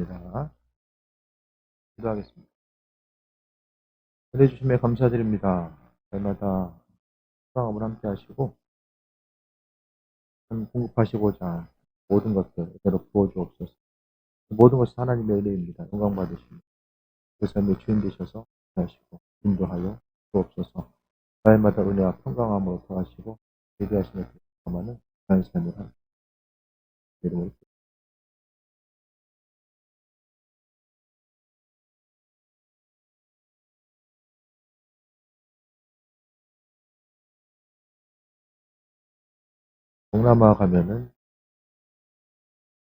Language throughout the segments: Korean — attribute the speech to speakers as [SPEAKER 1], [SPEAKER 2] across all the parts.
[SPEAKER 1] 감사합니다. 기도하겠습니다. 은혜 주심에 감사드립니다. 날마다 수강함을 함께 하시고 공급하시고자 모든 것들 대로 부어주옵소서. 모든 것이 하나님의 은혜입니다. 영광 받으십니다. 그 삶의 주인 되셔서 하시고 인도하여 주옵소서. 날마다 은혜와 평강함으로 더하시고 예비하시는 그만은 그런 삶을 하는 이름으로 동남아 가면은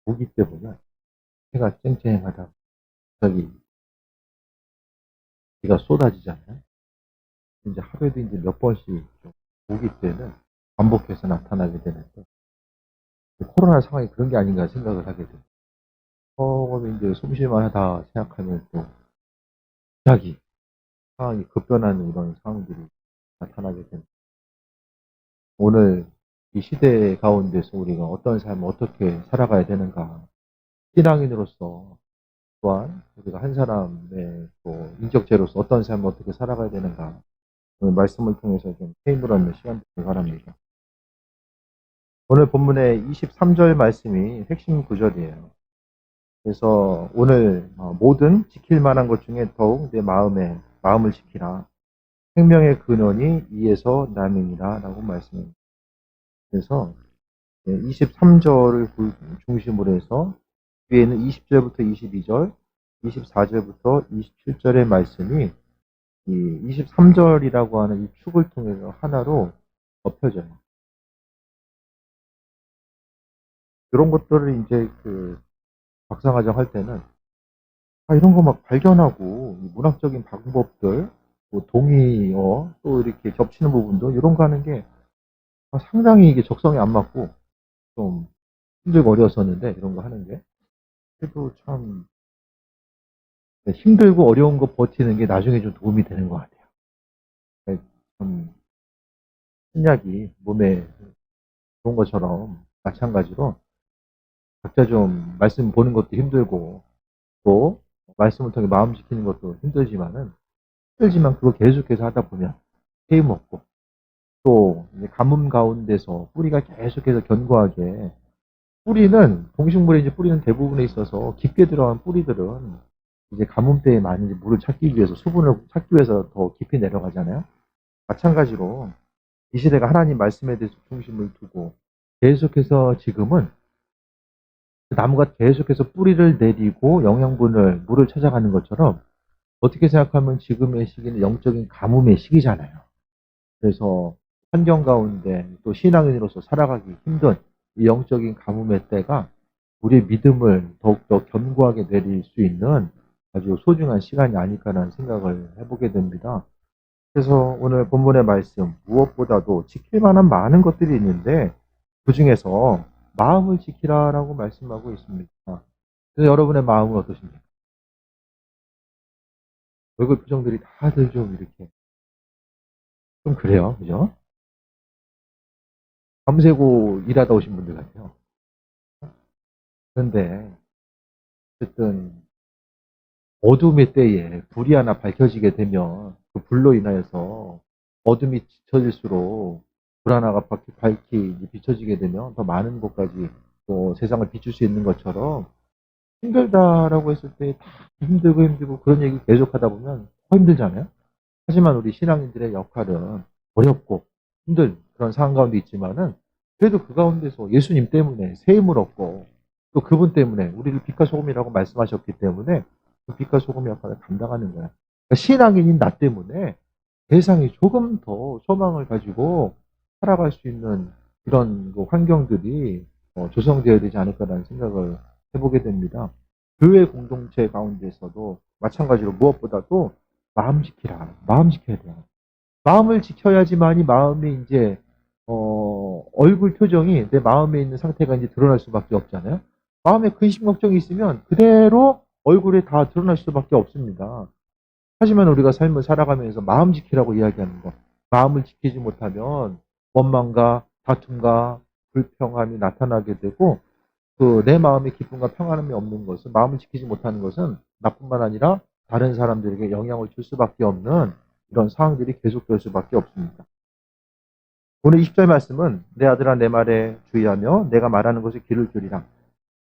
[SPEAKER 1] 모기 때문에 해가 쨍쨍하다. 갑자기 비가 쏟아지잖아요. 이제 하루에도 이제 몇 번씩 좀 모기 때는 반복해서 나타나게 되는데 코로나 상황이 그런 게 아닌가 생각을 하게 돼요. 처음에 이제 숨 쉴만 하다 생각하면 또 갑자기 상황이 급변하는 이런 상황들이 나타나게 됩니다. 오늘 이 시대 가운데서 우리가 어떤 삶을 어떻게 살아가야 되는가. 신앙인으로서 또한 우리가 한 사람의 또 인격체로서 어떤 삶을 어떻게 살아가야 되는가. 오늘 말씀을 통해서 좀 체인을 얻는 시간 되길 바랍니다. 오늘 본문의 23절 말씀이 핵심 구절이에요. 그래서 오늘 모든 지킬 만한 것 중에 더욱 내 마음을 지키라. 생명의 근원이 이에서 남이니라 라고 말씀합니다. 그래서 23절을 중심으로 해서 뒤에는 20절부터 22절, 24절부터 27절의 말씀이 이 23절이라고 하는 이 축을 통해서 하나로 덮여져요. 이런 것들을 이제 박사과정 할 때는 이런 거 막 발견하고 문학적인 방법들, 뭐 동의어 또 이렇게 겹치는 부분도 이런 거 하는 게 상당히 이게 적성에 안 맞고 좀 힘들고 어려웠었는데 이런 거 하는 게 그래도 참 힘들고 어려운 거 버티는 게 나중에 좀 도움이 되는 것 같아요. 참 신약이 몸에 좋은 것처럼 마찬가지로 각자 좀 말씀 보는 것도 힘들고 또 말씀을 통해 마음 지키는 것도 힘들지만 그거 계속해서 하다 보면 해임 없고 또 가뭄 가운데서 뿌리가 계속해서 견고하게 뿌리는 동식물의 이제 뿌리는 대부분에 있어서 깊게 들어간 뿌리들은 이제 가뭄 때에 많이 이제 물을 찾기 위해서 수분을 찾기 위해서 더 깊이 내려가잖아요. 마찬가지로 이 시대가 하나님 말씀에 대해서 중심을 두고 계속해서 지금은 나무가 계속해서 뿌리를 내리고 영양분을 물을 찾아가는 것처럼 어떻게 생각하면 지금의 시기는 영적인 가뭄의 시기잖아요. 그래서 환경 가운데 또 신앙인으로서 살아가기 힘든 이 영적인 가뭄의 때가 우리의 믿음을 더욱더 견고하게 내릴 수 있는 아주 소중한 시간이 아닐까라는 생각을 해보게 됩니다. 그래서 오늘 본문의 말씀 무엇보다도 지킬 만한 많은 것들이 있는데 그 중에서 마음을 지키라라고 말씀하고 있습니다. 그래서 여러분의 마음은 어떠십니까? 얼굴 표정들이 다들 좀 이렇게 좀 그래요, 그죠? 밤새고 일하다 오신 분들 같아요. 그런데 어쨌든 어둠의 때에 불이 하나 밝혀지게 되면 그 불로 인하여서 어둠이 짙어질수록 불 하나가 밝히 비춰지게 되면 더 많은 곳까지 또 세상을 비출 수 있는 것처럼 힘들다라고 했을 때 다 힘들고 그런 얘기 계속하다 보면 더 힘들잖아요. 하지만 우리 신앙인들의 역할은 어렵고 힘든 그런 상황 가운데 있지만은 그래도 그 가운데서 예수님 때문에 새 힘을 얻고 또 그분 때문에 우리를 빛과 소금이라고 말씀하셨기 때문에 그 빛과 소금의 역할을 감당하는 거야. 그러니까 신앙인인 나 때문에 세상이 조금 더 소망을 가지고 살아갈 수 있는 이런 그 환경들이 조성되어야 되지 않을까라는 생각을 해보게 됩니다. 교회 공동체 가운데서도 마찬가지로 무엇보다도 마음 지키라. 마음 지켜야 돼요. 마음을 지켜야지만이 마음이 이제 얼굴 표정이 내 마음에 있는 상태가 이제 드러날 수밖에 없잖아요. 마음에 근심 걱정이 있으면 그대로 얼굴에 다 드러날 수밖에 없습니다. 하지만 우리가 삶을 살아가면서 마음 지키라고 이야기하는 것. 마음을 지키지 못하면 원망과 다툼과 불평함이 나타나게 되고 그 내 마음에 기쁨과 평안함이 없는 것은, 마음을 지키지 못하는 것은 나뿐만 아니라 다른 사람들에게 영향을 줄 수밖에 없는 이런 상황들이 계속될 수밖에 없습니다. 오늘 20절 말씀은 내 아들아 내 말에 주의하며 내가 말하는 것에 귀를 기울이라.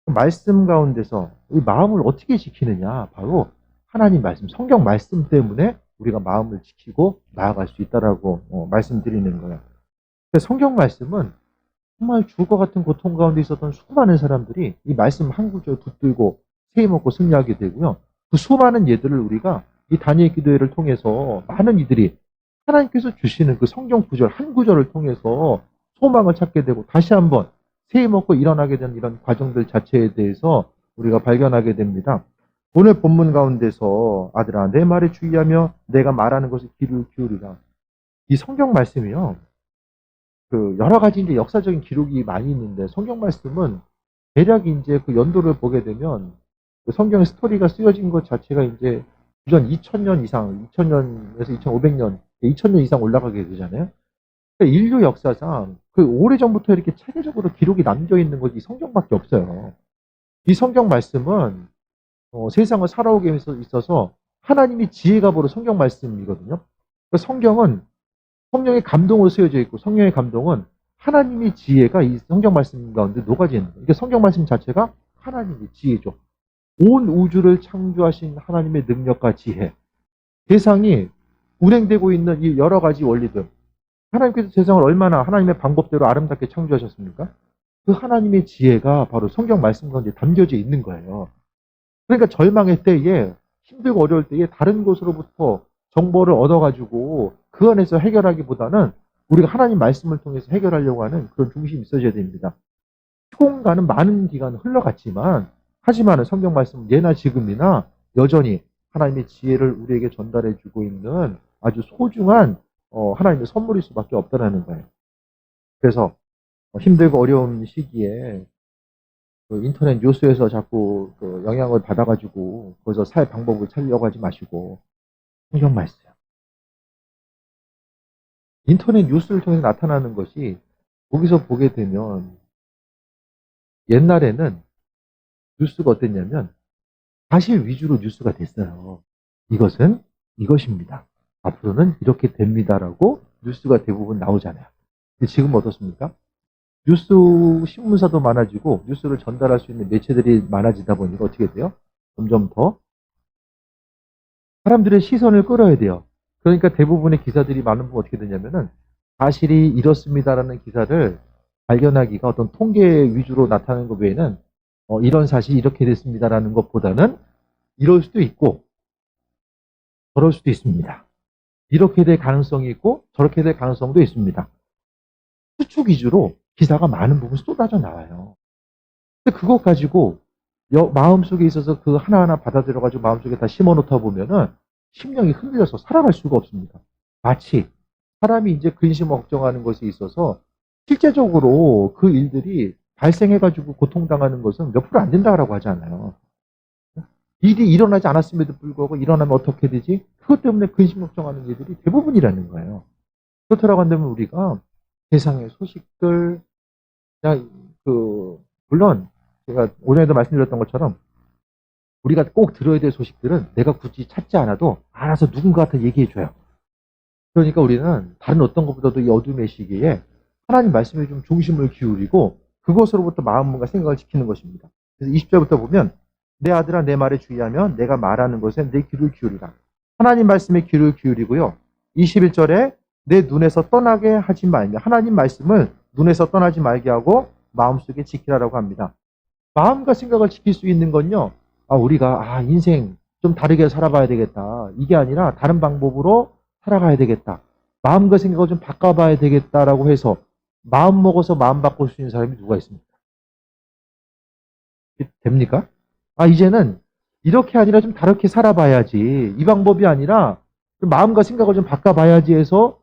[SPEAKER 1] 말씀 가운데서 이 마음을 어떻게 지키느냐, 바로 하나님 말씀, 성경 말씀 때문에 우리가 마음을 지키고 나아갈 수 있다라고 말씀드리는 거예요. 성경 말씀은 정말 죽을 것 같은 고통 가운데 있었던 수많은 사람들이 이 말씀 한 구절 붙들고 세임 먹고 승리하게 되고요. 그 수많은 예들을 우리가 이 다니엘 기도회를 통해서 많은 이들이 하나님께서 주시는 그 성경 구절 한 구절을 통해서 소망을 찾게 되고 다시 한번 세임 먹고 일어나게 된 이런 과정들 자체에 대해서 우리가 발견하게 됩니다. 오늘 본문 가운데서 아들아 내 말에 주의하며 내가 말하는 것에 귀를 기울이라. 이 성경 말씀이요. 그 여러 가지 이제 역사적인 기록이 많이 있는데 성경 말씀은 대략 이제 그 연도를 보게 되면 그 성경의 스토리가 쓰여진 것 자체가 이제 기존 2000년 이상, 2000년에서 2500년, 2000년 이상 올라가게 되잖아요. 그러니까 인류 역사상 그 오래전부터 이렇게 체계적으로 기록이 남겨 있는 것이 이 성경밖에 없어요. 이 성경 말씀은 세상을 살아오게 있어서 하나님이 지혜가 바로 성경 말씀이거든요. 그러니까 성경은 성령의 감동으로 쓰여져 있고 성령의 감동은 하나님의 지혜가 이 성경 말씀 가운데 녹아져 있는 거예요. 그러니까 성경 말씀 자체가 하나님의 지혜죠. 온 우주를 창조하신 하나님의 능력과 지혜, 세상이 운행되고 있는 이 여러 가지 원리들, 하나님께서 세상을 얼마나 하나님의 방법대로 아름답게 창조하셨습니까? 그 하나님의 지혜가 바로 성경 말씀 가운데 담겨져 있는 거예요. 그러니까 절망의 때에, 힘들고 어려울 때에 다른 곳으로부터 정보를 얻어가지고 그 안에서 해결하기보다는 우리가 하나님 말씀을 통해서 해결하려고 하는 그런 중심이 있어야 됩니다. 시공간은 많은 기간 흘러갔지만 하지만 성경 말씀은 예나 지금이나 여전히 하나님의 지혜를 우리에게 전달해주고 있는 아주 소중한 하나님의 선물일 수밖에 없다는 거예요. 그래서 힘들고 어려운 시기에 그 인터넷 뉴스에서 자꾸 그 영향을 받아가지고 거기서 살 방법을 찾으려고 하지 마시고 성경 말씀. 인터넷 뉴스를 통해서 나타나는 것이 거기서 보게 되면 옛날에는 뉴스가 어땠냐면 사실 위주로 뉴스가 됐어요. 이것은 이것입니다. 앞으로는 이렇게 됩니다라고 뉴스가 대부분 나오잖아요. 근데 지금 어떻습니까? 뉴스 신문사도 많아지고 뉴스를 전달할 수 있는 매체들이 많아지다 보니까 어떻게 돼요? 점점 더 사람들의 시선을 끌어야 돼요. 그러니까 대부분의 기사들이 많은 부분 어떻게 되냐면은 사실이 이렇습니다라는 기사를 발견하기가 어떤 통계 위주로 나타나는 것 외에는 이런 사실이 이렇게 됐습니다라는 것보다는 이럴 수도 있고 저럴 수도 있습니다. 이렇게 될 가능성이 있고 저렇게 될 가능성도 있습니다. 추측 위주로 기사가 많은 부분 쏟아져 나와요. 근데 그것 가지고 마음속에 있어서 그 하나하나 받아들여가지고 마음속에 다 심어놓다 보면은 심령이 흔들려서 살아갈 수가 없습니다. 마치 사람이 이제 근심과 걱정하는 것에 있어서 실제적으로 그 일들이 발생해가지고 고통당하는 것은 몇 프로 안 된다라고 하잖아요. 일이 일어나지 않았음에도 불구하고 일어나면 어떻게 되지? 그것 때문에 근심 걱정하는 일들이 대부분이라는 거예요. 그렇다고 한다면 우리가 세상의 소식들, 그냥 물론 제가 오전에도 말씀드렸던 것처럼 우리가 꼭 들어야 될 소식들은 내가 굳이 찾지 않아도 알아서 누군가한테 얘기해줘요. 그러니까 우리는 다른 어떤 것보다도 이 어둠의 시기에 하나님 말씀에 좀 중심을 기울이고 그것으로부터 마음과 생각을 지키는 것입니다. 그래서 20절부터 보면 내 아들아 내 말에 주의하면 내가 말하는 것에 내 귀를 기울이라. 하나님 말씀에 귀를 기울이고요. 21절에 내 눈에서 떠나게 하지 말며 하나님 말씀을 눈에서 떠나지 말게 하고 마음속에 지키라라고 합니다. 마음과 생각을 지킬 수 있는 건요. 우리가 인생 좀 다르게 살아봐야 되겠다. 이게 아니라 다른 방법으로 살아가야 되겠다. 마음과 생각을 좀 바꿔봐야 되겠다라고 해서 마음 먹어서 마음 바꿀 수 있는 사람이 누가 있습니까? 됩니까? 이제는 이렇게 아니라 좀 다르게 살아봐야지. 이 방법이 아니라 마음과 생각을 좀 바꿔봐야지 해서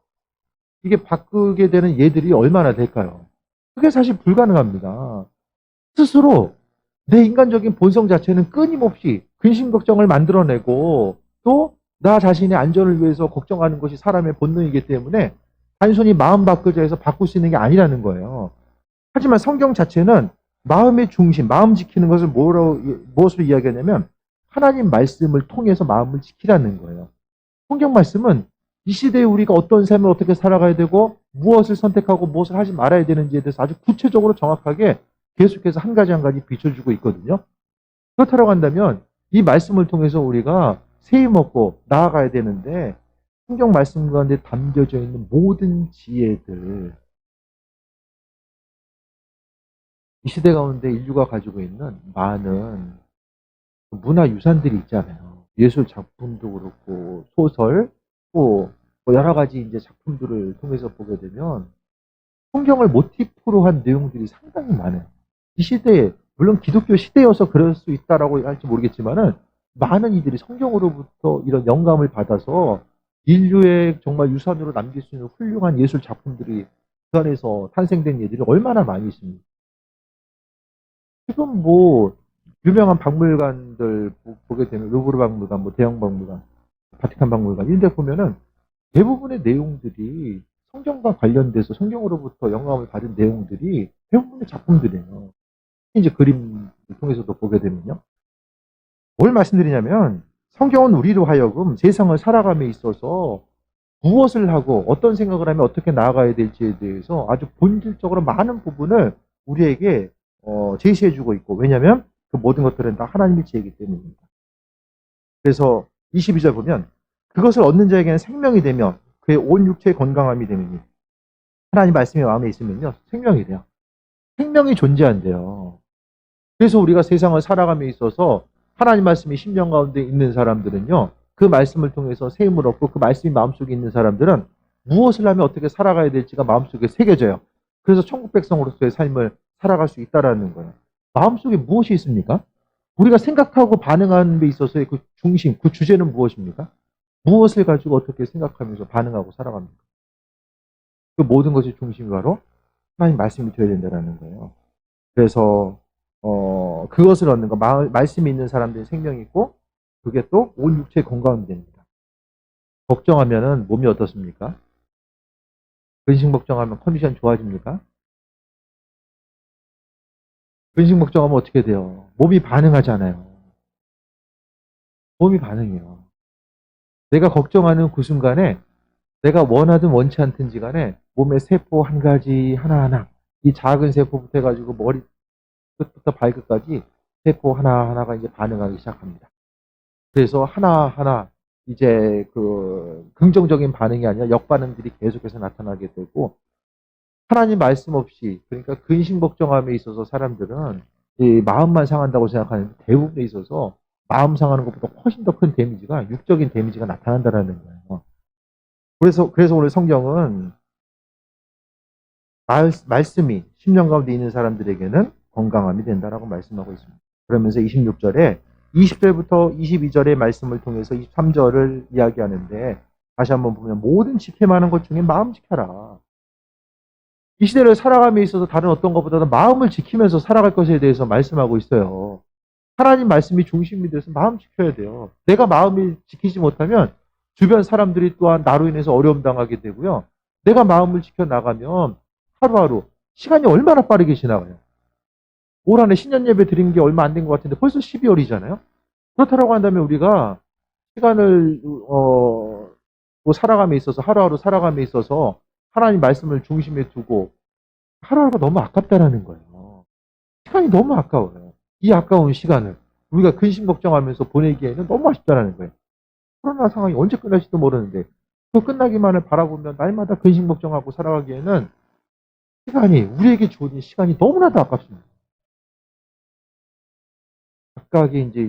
[SPEAKER 1] 이게 바꾸게 되는 예들이 얼마나 될까요? 그게 사실 불가능합니다. 스스로 내 인간적인 본성 자체는 끊임없이 근심 걱정을 만들어내고 또 나 자신의 안전을 위해서 걱정하는 것이 사람의 본능이기 때문에 단순히 마음 바꾸자 해서 바꿀 수 있는 게 아니라는 거예요. 하지만 성경 자체는 마음의 중심, 마음 지키는 것을 무엇으로 이야기하냐면 하나님 말씀을 통해서 마음을 지키라는 거예요. 성경 말씀은 이 시대에 우리가 어떤 삶을 어떻게 살아가야 되고 무엇을 선택하고 무엇을 하지 말아야 되는지에 대해서 아주 구체적으로 정확하게 계속해서 한 가지 한 가지 비춰주고 있거든요. 그렇다고 한다면 이 말씀을 통해서 우리가 세임 얻고 나아가야 되는데 성경 말씀 가운데 담겨져 있는 모든 지혜들, 이 시대 가운데 인류가 가지고 있는 많은 문화 유산들이 있잖아요. 예술 작품도 그렇고 소설, 또 여러 가지 이제 작품들을 통해서 보게 되면 성경을 모티프로 한 내용들이 상당히 많아요. 이 시대에 물론 기독교 시대여서 그럴 수 있다라고 할지 모르겠지만은 많은 이들이 성경으로부터 이런 영감을 받아서 인류의 정말 유산으로 남길 수 있는 훌륭한 예술 작품들이 그 안에서 탄생된 예들이 얼마나 많이 있습니다. 지금 뭐 유명한 박물관들 보게 되면 루브르 박물관, 뭐 대형 박물관, 바티칸 박물관 이런 데 보면은 대부분의 내용들이 성경과 관련돼서 성경으로부터 영감을 받은 내용들이 대부분의 작품들이에요. 이제 그림을 통해서도 보게 되면요. 뭘 말씀드리냐면 성경은 우리로 하여금 세상을 살아감에 있어서 무엇을 하고 어떤 생각을 하면 어떻게 나아가야 될지에 대해서 아주 본질적으로 많은 부분을 우리에게 제시해주고 있고, 왜냐하면 그 모든 것들은 다 하나님의 지혜이기 때문입니다. 그래서 22절 보면 그것을 얻는 자에게는 생명이 되며 그의 온 육체의 건강함이 되느니, 하나님 말씀이 마음에 있으면요 생명이 돼요. 생명이 존재한대요. 그래서 우리가 세상을 살아감에 있어서 하나님 말씀이 심령 가운데 있는 사람들은요, 그 말씀을 통해서 세임을 얻고 그 말씀이 마음속에 있는 사람들은 무엇을 하면 어떻게 살아가야 될지가 마음속에 새겨져요. 그래서 천국 백성으로서의 삶을 살아갈 수 있다라는 거예요. 마음속에 무엇이 있습니까? 우리가 생각하고 반응하는 데 있어서의 그 중심, 그 주제는 무엇입니까? 무엇을 가지고 어떻게 생각하면서 반응하고 살아갑니까? 그 모든 것의 중심이 바로 하나님 말씀이 되어야 된다는 거예요. 그래서 그것을 얻는 거, 말씀이 있는 사람들이 생명이 있고 그게 또 온 육체의 건강이 됩니다. 걱정하면은 몸이 어떻습니까? 근심 걱정하면 컨디션 좋아집니까? 근심 걱정하면 어떻게 돼요? 몸이 반응하잖아요. 몸이 반응해요. 내가 걱정하는 그 순간에 내가 원하든 원치 않든지 간에 몸의 세포 한 가지 하나하나, 이 작은 세포부터 해가지고 머리 끝부터 발끝까지 세포 하나하나가 이제 반응하기 시작합니다. 그래서 하나하나 이제 그 긍정적인 반응이 아니라 역반응들이 계속해서 나타나게 되고, 하나님 말씀 없이, 그러니까 근심 걱정함에 있어서 사람들은 이 마음만 상한다고 생각하는데 대부분에 있어서 마음 상하는 것보다 훨씬 더 큰 데미지가, 육적인 데미지가 나타난다는 거예요. 그래서 오늘 성경은 말씀이 10년 가운데 있는 사람들에게는 건강함이 된다라고 말씀하고 있습니다. 그러면서 26절에 20절부터 22절의 말씀을 통해서 23절을 이야기하는데, 다시 한번 보면 모든 지켜만한 것 중에 마음 지켜라. 이 시대를 살아감에 있어서 다른 어떤 것보다도 마음을 지키면서 살아갈 것에 대해서 말씀하고 있어요. 하나님 말씀이 중심이 돼서 마음 지켜야 돼요. 내가 마음을 지키지 못하면 주변 사람들이 또한 나로 인해서 어려움 당하게 되고요. 내가 마음을 지켜나가면 하루하루 시간이 얼마나 빠르게 지나가요. 올 한해 신년 예배 드린 게 얼마 안 된 것 같은데 벌써 12월이잖아요. 그렇다고 한다면 우리가 시간을 뭐 살아감에 있어서, 하루하루 살아감에 있어서 하나님 말씀을 중심에 두고 하루하루가 너무 아깝다라는 거예요. 시간이 너무 아까워요. 이 아까운 시간을 우리가 근심 걱정하면서 보내기에는 너무 아쉽다라는 거예요. 코로나 상황이 언제 끝날지도 모르는데 그 끝나기만을 바라보면 날마다 근심 걱정하고 살아가기에는 시간이, 우리에게 주어진 시간이 너무나도 아깝습니다. 각각이 이제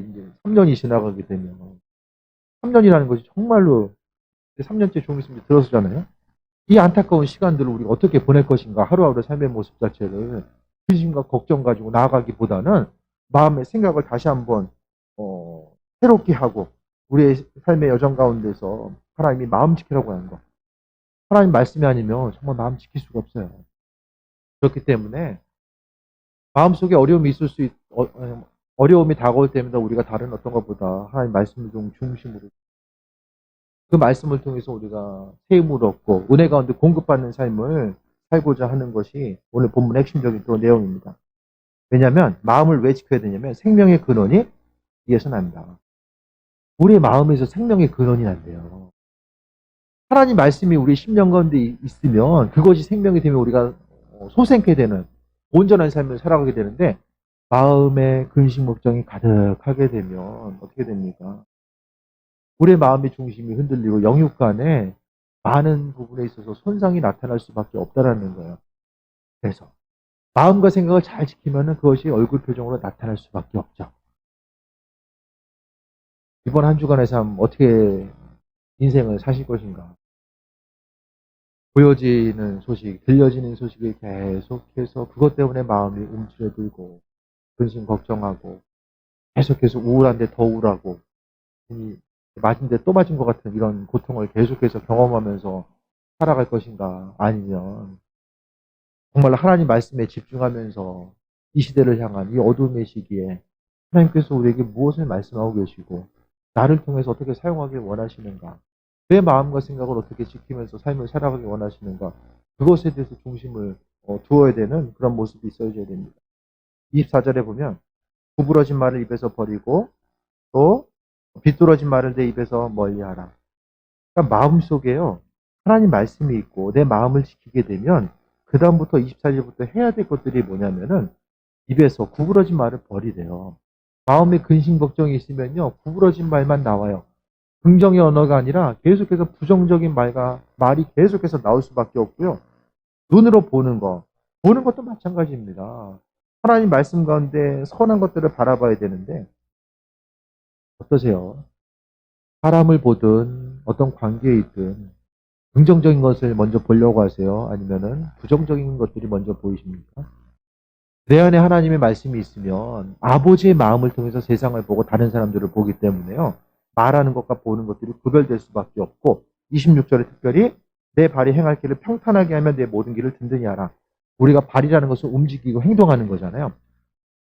[SPEAKER 1] 3년이 지나가게 되면, 3년이라는 것이 정말로 3년째 좀 있으면 들어서잖아요. 이 안타까운 시간들을 우리가 어떻게 보낼 것인가, 하루하루 삶의 모습 자체를 근심과 걱정 가지고 나아가기보다는 마음의 생각을 다시 한번 새롭게 하고 우리의 삶의 여정 가운데서 하나님이 마음 지키라고 하는 것, 하나님 말씀이 아니면 정말 마음 지킬 수가 없어요. 그렇기 때문에 마음속에 어려움이 있을 수 어려움이 다가올 때마다 우리가 다른 어떤 것보다 하나님 말씀을 좀 중심으로, 그 말씀을 통해서 우리가 세움을 얻고 은혜 가운데 공급받는 삶을 살고자 하는 것이 오늘 본문의 핵심적인 또 내용입니다. 왜냐하면 마음을 왜 지켜야 되냐면 생명의 근원이 위에서 난다. 우리의 마음에서 생명의 근원이 난대요. 하나님 말씀이 우리 심령 가운데 있으면 그것이 생명이 되면 우리가 소생케 되는 온전한 삶을 살아가게 되는데 마음에 근심 걱정이 가득하게 되면 어떻게 됩니까? 우리의 마음의 중심이 흔들리고 영육 간에 많은 부분에 있어서 손상이 나타날 수밖에 없다라는 거예요. 그래서 마음과 생각을 잘 지키면 그것이 얼굴 표정으로 나타날 수밖에 없죠. 이번 한 주간의 삶 어떻게 인생을 사실 것인가? 보여지는 소식, 들려지는 소식을 계속해서 그것 때문에 마음이 움츠러들고 근심 걱정하고 계속해서 우울한데 더 우울하고 맞은데 또 맞은 것 같은 이런 고통을 계속해서 경험하면서 살아갈 것인가? 아니면 정말 하나님 말씀에 집중하면서 이 시대를 향한 이 어둠의 시기에 하나님께서 우리에게 무엇을 말씀하고 계시고 나를 통해서 어떻게 사용하길 원하시는가? 내 마음과 생각을 어떻게 지키면서 삶을 살아가길 원하시는가? 그것에 대해서 중심을 두어야 되는 그런 모습이 있어야 됩니다. 24절에 보면 구부러진 말을 입에서 버리고 또 비뚤어진 말을 내 입에서 멀리하라. 그러니까 마음속에요. 하나님 말씀이 있고 내 마음을 지키게 되면 그 다음부터 24절부터 해야 될 것들이 뭐냐면은 입에서 구부러진 말을 버리래요. 마음에 근심 걱정이 있으면요. 구부러진 말만 나와요. 긍정의 언어가 아니라 계속해서 부정적인 말이 계속해서 나올 수밖에 없고요. 눈으로 보는 것도 마찬가지입니다. 하나님 말씀 가운데 선한 것들을 바라봐야 되는데 어떠세요? 사람을 보든 어떤 관계에 있든 긍정적인 것을 먼저 보려고 하세요? 아니면은 부정적인 것들이 먼저 보이십니까? 내 안에 하나님의 말씀이 있으면 아버지의 마음을 통해서 세상을 보고 다른 사람들을 보기 때문에요. 말하는 것과 보는 것들이 구별될 수밖에 없고 26절에 특별히 내 발이 행할 길을 평탄하게 하면 내 모든 길을 든든히 하라. 우리가 발이라는 것은 움직이고 행동하는 거잖아요.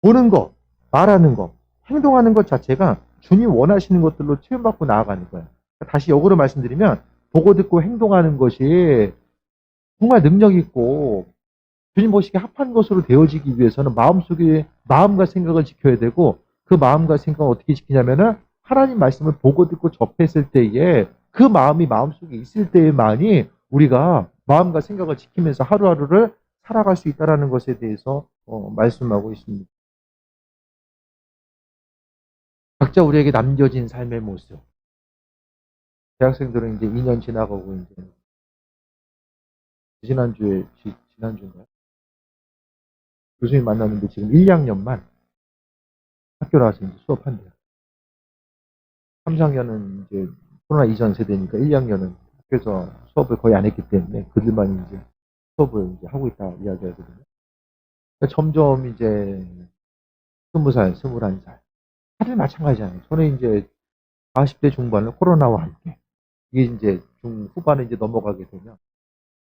[SPEAKER 1] 보는 것, 말하는 것, 행동하는 것 자체가 주님 원하시는 것들로 체험받고 나아가는 거예요. 다시 역으로 말씀드리면 보고 듣고 행동하는 것이 정말 능력 있고 주님 보시기에 합한 것으로 되어지기 위해서는 마음속에 마음과 생각을 지켜야 되고 그 마음과 생각을 어떻게 지키냐면은 하나님 말씀을 보고 듣고 접했을 때에 그 마음이 마음속에 있을 때에만이 우리가 마음과 생각을 지키면서 하루하루를 살아갈 수 있다는 것에 대해서 말씀하고 있습니다. 각자 우리에게 남겨진 삶의 모습. 대학생들은 이제 2년 지나가고 이제 지난주인가요? 교수님 만났는데 지금 1, 2학년만 학교 나와서 이제 수업한대요. 3, 4학년은 이제 코로나 이전 세대니까 1, 2학년은 학교에서 수업을 거의 안 했기 때문에 그들만 이제 수업을 이제 하고 있다 이야기하거든요. 그러니까 점점 이제 20살, 21살. 다들 마찬가지잖아요. 저는 이제 40대 중반을 코로나와 함께 이게 이제 중후반에 이제 넘어가게 되면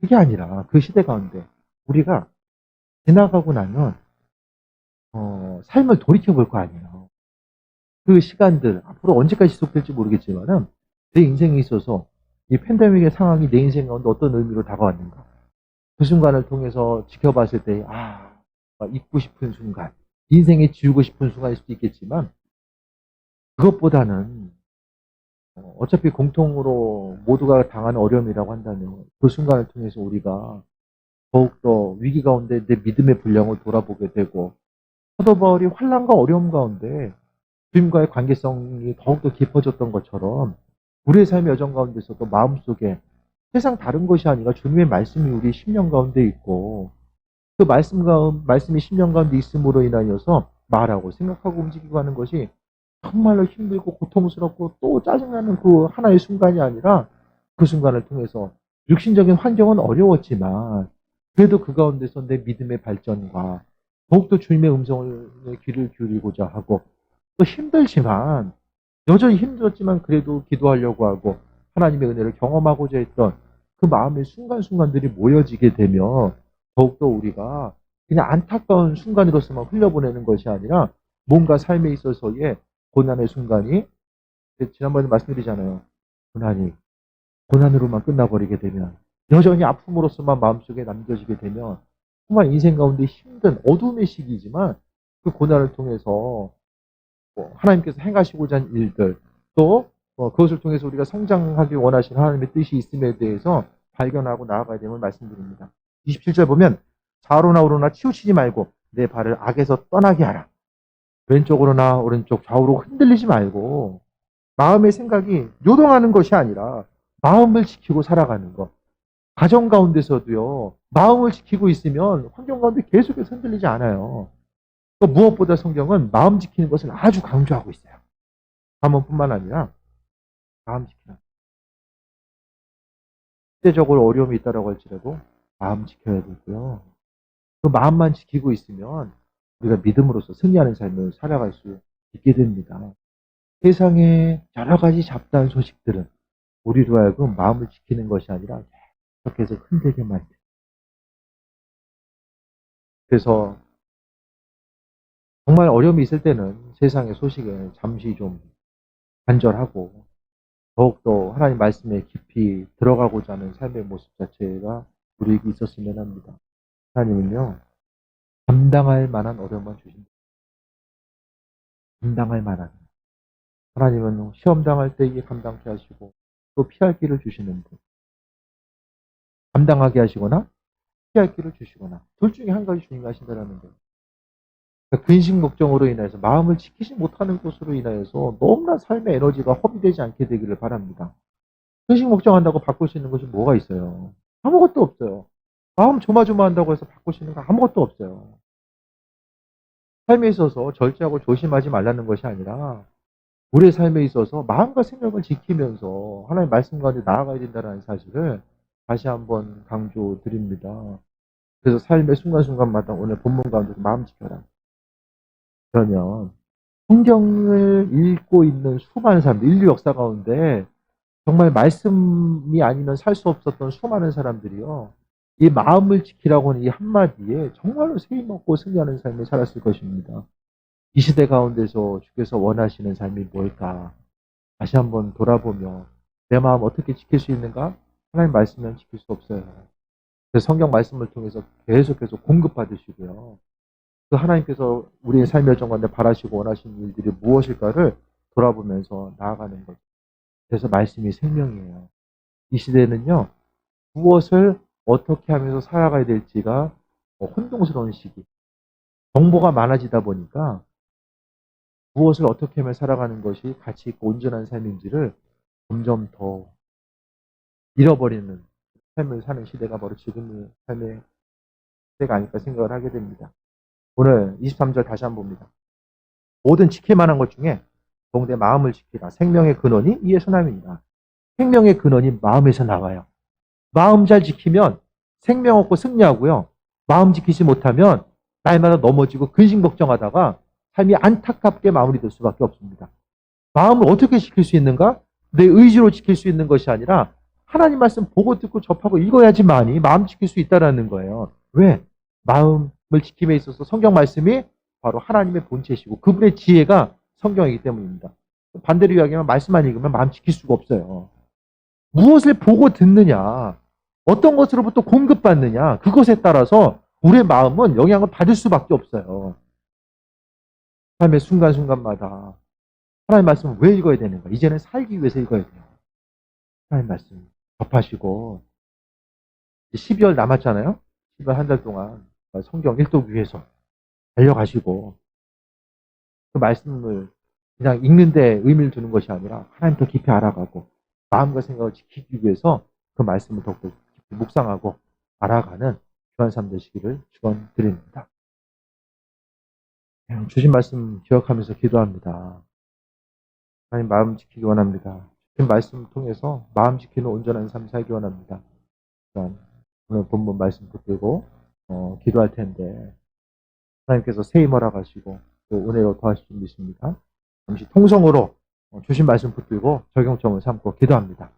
[SPEAKER 1] 그게 아니라 그 시대 가운데 우리가 지나가고 나면 삶을 돌이켜 볼 거 아니에요. 그 시간들 앞으로 언제까지 지속될지 모르겠지만은 내 인생에 있어서 이 팬데믹의 상황이 내 인생 가운데 어떤 의미로 다가왔는가. 그 순간을 통해서 지켜봤을 때, 잊고 싶은 순간, 인생에 지우고 싶은 순간일 수도 있겠지만, 그것보다는, 어차피 공통으로 모두가 당하는 어려움이라고 한다면, 그 순간을 통해서 우리가 더욱더 위기 가운데 내 믿음의 분량을 돌아보게 되고, 사도 바울이 환난과 어려움 가운데 주님과의 관계성이 더욱더 깊어졌던 것처럼 우리의 삶의 여정 가운데서도 마음속에 세상 다른 것이 아니라 주님의 말씀이 우리 심령 가운데 있고 그 말씀이 심령 가운데 있음으로 인하여서 말하고 생각하고 움직이고 하는 것이 정말로 힘들고 고통스럽고 또 짜증나는 그 하나의 순간이 아니라 그 순간을 통해서 육신적인 환경은 어려웠지만 그래도 그 가운데서 내 믿음의 발전과 더욱더 주님의 음성을 귀를 기울이고자 하고 또 힘들지만 여전히 힘들었지만 그래도 기도하려고 하고 하나님의 은혜를 경험하고자 했던 그 마음의 순간순간들이 모여지게 되면 더욱더 우리가 그냥 안타까운 순간으로서만 흘려보내는 것이 아니라 뭔가 삶에 있어서의 고난의 순간이 지난번에 말씀드리잖아요. 고난이 고난으로만 끝나버리게 되면 여전히 아픔으로서만 마음속에 남겨지게 되면 정말 인생 가운데 힘든 어둠의 시기이지만 그 고난을 통해서 하나님께서 행하시고자 하는 일들, 또 그것을 통해서 우리가 성장하기 원하시는 하나님의 뜻이 있음에 대해서 발견하고 나아가야 됨을 말씀드립니다. 27절 보면 좌우로나 우로나 치우치지 말고 내 발을 악에서 떠나게 하라. 왼쪽으로나 오른쪽 좌우로 흔들리지 말고 마음의 생각이 요동하는 것이 아니라 마음을 지키고 살아가는 것. 가정 가운데서도요, 마음을 지키고 있으면 환경 가운데 계속해서 흔들리지 않아요. 또 무엇보다 성경은 마음 지키는 것을 아주 강조하고 있어요. 잠언뿐만 아니라 마음 지키는. 시대적으로 어려움이 있다고 할지라도 마음 지켜야 되고요. 그 마음만 지키고 있으면 우리가 믿음으로써 승리하는 삶을 살아갈 수 있게 됩니다. 세상의 여러 가지 잡다한 소식들은 우리로 하여금 마음을 지키는 것이 아니라 계속해서 흔들게 만듭니다. 그래서 정말 어려움이 있을 때는 세상의 소식에 잠시 좀 간절하고 더욱더 하나님 말씀에 깊이 들어가고자 하는 삶의 모습 자체가 우리에게 있었으면 합니다. 하나님은요, 감당할 만한 어려움만 주신다. 감당할 만한. 하나님은 시험 당할 때 이게 감당케 하시고 또 피할 길을 주시는 분. 감당하게 하시거나 피할 길을 주시거나 둘 중에 한 가지 주님이 하신다는 거예요. 그러니까 근심 걱정으로 인해서 마음을 지키지 못하는 것으로 인하여서 너무나 삶의 에너지가 허비되지 않게 되기를 바랍니다. 근심 걱정한다고 바꿀 수 있는 것이 뭐가 있어요? 아무것도 없어요. 마음 조마조마한다고 해서 바꿀 수 있는 거 아무것도 없어요. 삶에 있어서 절제하고 조심하지 말라는 것이 아니라 우리의 삶에 있어서 마음과 생각을 지키면서 하나님의 말씀 가운데 나아가야 된다는 사실을 다시 한번 강조드립니다. 그래서 삶의 순간순간마다 오늘 본문 가운데서 마음 지켜라. 그러면 성경을 읽고 있는 수많은 사람들, 인류 역사 가운데 정말 말씀이 아니면 살 수 없었던 수많은 사람들이요. 이 마음을 지키라고 하는 이 한마디에 정말로 세임없고 승리하는 삶을 살았을 것입니다. 이 시대 가운데서 주께서 원하시는 삶이 뭘까? 다시 한번 돌아보며 내 마음 어떻게 지킬 수 있는가? 하나님 말씀은 지킬 수 없어요. 그래서 성경 말씀을 통해서 계속해서 공급받으시고요. 그 하나님께서 우리의 삶의 여정 가운데 바라시고 원하시는 일들이 무엇일까를 돌아보면서 나아가는 거죠. 그래서 말씀이 생명이에요. 이 시대는요, 무엇을 어떻게 하면서 살아가야 될지가 혼동스러운 시기. 정보가 많아지다 보니까 무엇을 어떻게 하며 살아가는 것이 가치 있고 온전한 삶인지를 점점 더 잃어버리는 삶을 사는 시대가 바로 지금의 삶의 시대가 아닐까 생각을 하게 됩니다. 오늘 23절 다시 한번 봅니다. 모든 지킬 만한 것 중에 동대 마음을 지키라. 생명의 근원이 이에 선함이니라. 생명의 근원이 마음에서 나와요. 마음 잘 지키면 생명 얻고 승리하고요. 마음 지키지 못하면 날마다 넘어지고 근심 걱정하다가 삶이 안타깝게 마무리될 수밖에 없습니다. 마음을 어떻게 지킬 수 있는가? 내 의지로 지킬 수 있는 것이 아니라 하나님 말씀 보고 듣고 접하고 읽어야지만이 마음 지킬 수 있다는 거예요. 왜? 마음을 지킴에 있어서 성경 말씀이 바로 하나님의 본체시고 그분의 지혜가 성경이기 때문입니다. 반대로 이야기하면 말씀만 읽으면 마음 지킬 수가 없어요. 무엇을 보고 듣느냐, 어떤 것으로부터 공급받느냐, 그것에 따라서 우리의 마음은 영향을 받을 수밖에 없어요. 삶의 순간순간마다 하나님 말씀을 왜 읽어야 되는가? 이제는 살기 위해서 읽어야 돼요. 하나님 말씀 접하시고 12월 남았잖아요. 12월 한 달 동안 성경 읽기 위해서 달려가시고 그 말씀을 그냥 읽는데 의미를 두는 것이 아니라 하나님 더 깊이 알아가고 마음과 생각을 지키기 위해서 그 말씀을 더욱더 깊이 묵상하고 알아가는 귀한 삶 되시기를 축원드립니다. 주신 말씀 기억하면서 기도합니다. 하나님 마음 지키기 원합니다. 주신 말씀을 통해서 마음 지키는 온전한 삶 살기 원합니다. 오늘 본문 말씀 붙들고 기도할 텐데 하나님께서 새 힘을 허락하시고 또 은혜로 더하실 줄 믿습니다. 잠시 통성으로 주신 말씀 붙들고 적용점을 삼고 기도합니다.